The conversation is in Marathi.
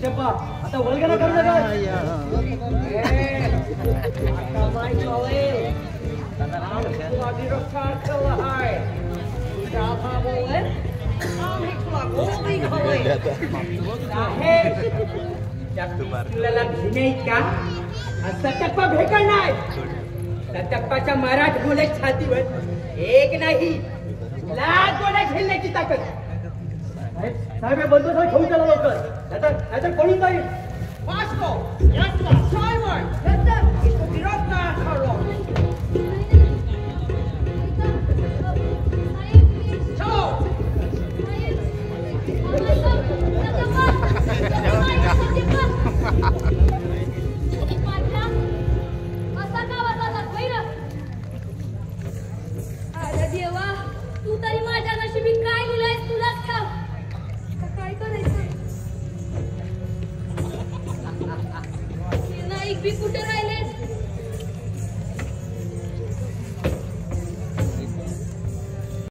शप्पा आता वल्गना करू नका आता माय कळे तुला विरोधात केला आहे तुझ्या भावामुळे आम्ही तुला गोळी खाल्ली साहेब तुला घेणे का सटप्पा भेटणार नाही सटप्पाच्या माराठ मुले छातीवर एक नाही लाख गोळ्या झेलण्याची ताकद साहेब बंद घेऊन चला लवकर नाहीतर पळून जाईल वाचतो यातला सायमन नंतर विरोध ना करो अरे देवा तू तरी माझ्या नशिबी काय लिहिलंयस तुलाच ठाव काय करायचं नाईक बी कुठे राहिलेस